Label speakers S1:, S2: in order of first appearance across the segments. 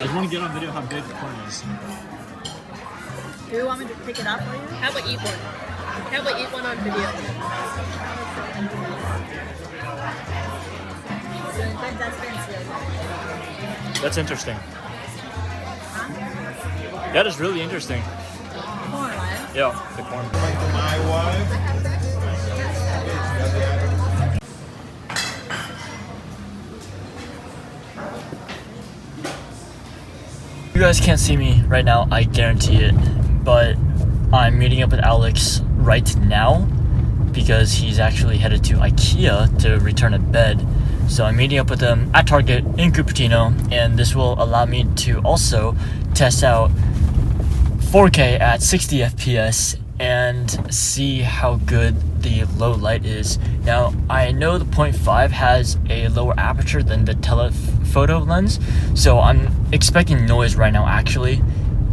S1: I just want to get on video how big the corn is.
S2: Do you want me to pick it up for you?
S3: How about eat one? How about eat one on video?
S1: That's interesting. That is really interesting.
S2: Corn, right?
S1: Yeah, the corn.
S4: My wife.
S1: You guys can't see me right now, I guarantee it, but I'm meeting up with Alex right now because he's actually headed to Ikea to return a bed. So I'm meeting up with him at Target in Cupertino, and this will allow me to also test out 4K at 60 FPS and see how good the low light is. Now, I know the 0.5 has a lower aperture than the telephoto lens, so I'm expecting noise right now actually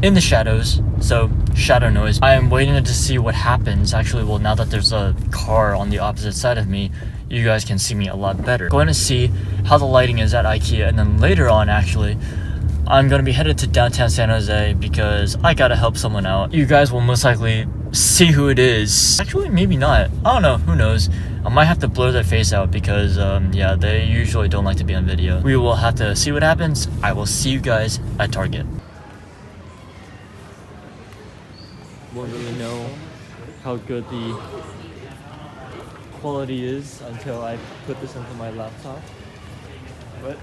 S1: in the shadows, so shadow noise. I am waiting to see what happens. Actually, well, now that there's a car on the opposite side of me, you guys can see me a lot better. Going to see how the lighting is at Ikea, and then later on actually I'm going to be headed to downtown San Jose because I gotta help someone out. You guys will most likely see who it is. Actually, maybe not. I don't know. Who knows? I might have to blur their face out because, yeah, they usually don't like to be on video. We will have to see what happens. I will see you guys at Target. Won't really know how good the quality is until I put this into my laptop. But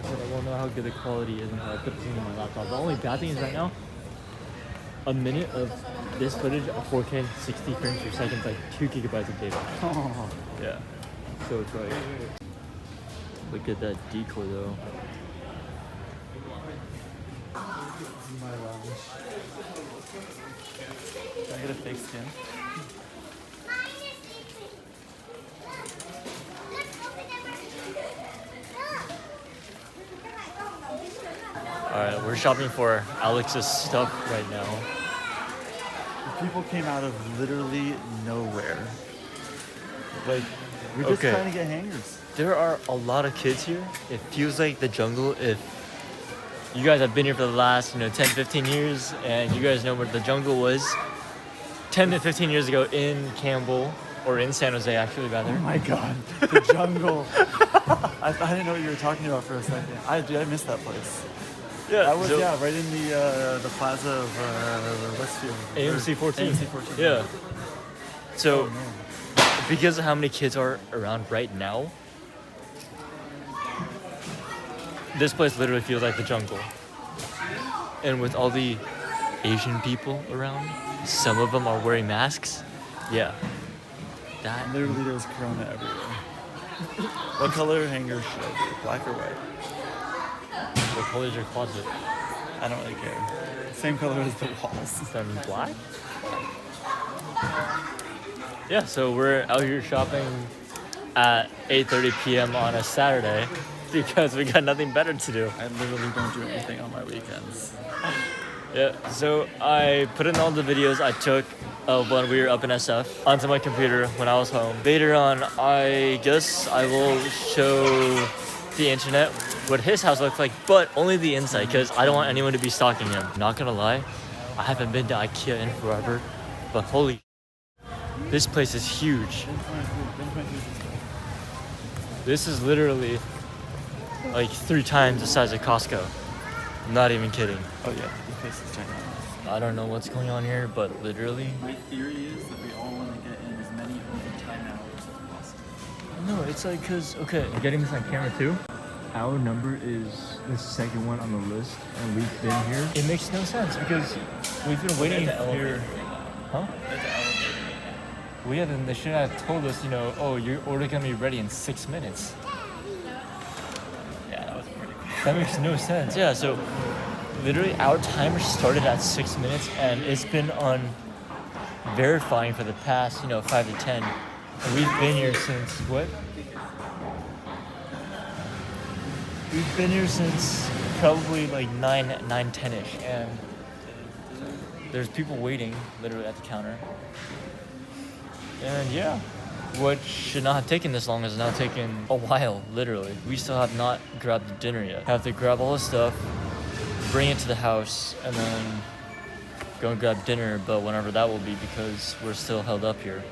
S1: I won't know how good the quality is until I put this into my laptop. The only bad thing is right now, a minute of this footage of 4K 60 frames per second is like 2 gigabytes of data. Oh. Yeah. So it's like, look at that decoy though. My lounge. Can I get a fake skin? Alright, we're shopping for Alex's stuff right now.
S4: People came out of literally nowhere. Like, we're just trying to get hangers.
S1: There are a lot of kids here. It feels like the jungle. If you guys have been here for the last, 10, 15 years, and you guys know where the jungle was 10 to 15 years ago in Campbell, or in San Jose actually, rather.
S4: Oh my god, the jungle. I didn't know what you were talking about for a second. I missed that place.
S1: Yeah,
S4: that was right in the plaza of Westfield.
S1: AMC 14.
S4: AMC 14.
S1: Yeah. So, because of how many kids are around right now, this place literally feels like the jungle. And with all the Asian people around, some of them are wearing masks. Yeah. That
S4: literally there's Corona everywhere. What color hanger should I do? Black or white?
S1: What color is your closet?
S4: I don't really care. Same color as the walls.
S1: Is that black? Yeah, so we're out here shopping at 8:30 p.m. on a Saturday because we got nothing better to do.
S4: I literally don't do anything on my weekends.
S1: Yeah, so I put in all the videos I took of when we were up in SF onto my computer when I was home. Later on, I guess I will show the internet what his house looks like, but only the inside because I don't want anyone to be stalking him. Not gonna lie, I haven't been to Ikea in forever, but holy, this place is huge. This is literally like 3 times the size of Costco. I'm not even kidding.
S4: Oh yeah, this place is ginormous.
S1: I don't know what's going on here, but literally.
S4: My theory is that we all want to get in as many overtime hours as possible.
S1: No, it's like, I'm getting this on camera too. Our number is the second one on the list, and we've been here. It makes no sense because we've been waiting here. Huh? We haven't. They should have told us, oh, your order gonna be ready in 6 minutes.
S4: Yeah, that was pretty cool.
S1: That makes no sense. Yeah, so literally our timer started at 6 minutes, and it's been on verifying for the past, 5 to 10. And we've been here since what? We've been here since probably like 10-ish, and there's people waiting literally at the counter. And yeah, what should not have taken this long is now taken a while, literally. We still have not grabbed the dinner yet. Have to grab all the stuff, bring it to the house, and then go and grab dinner, but whenever that will be because we're still held up here.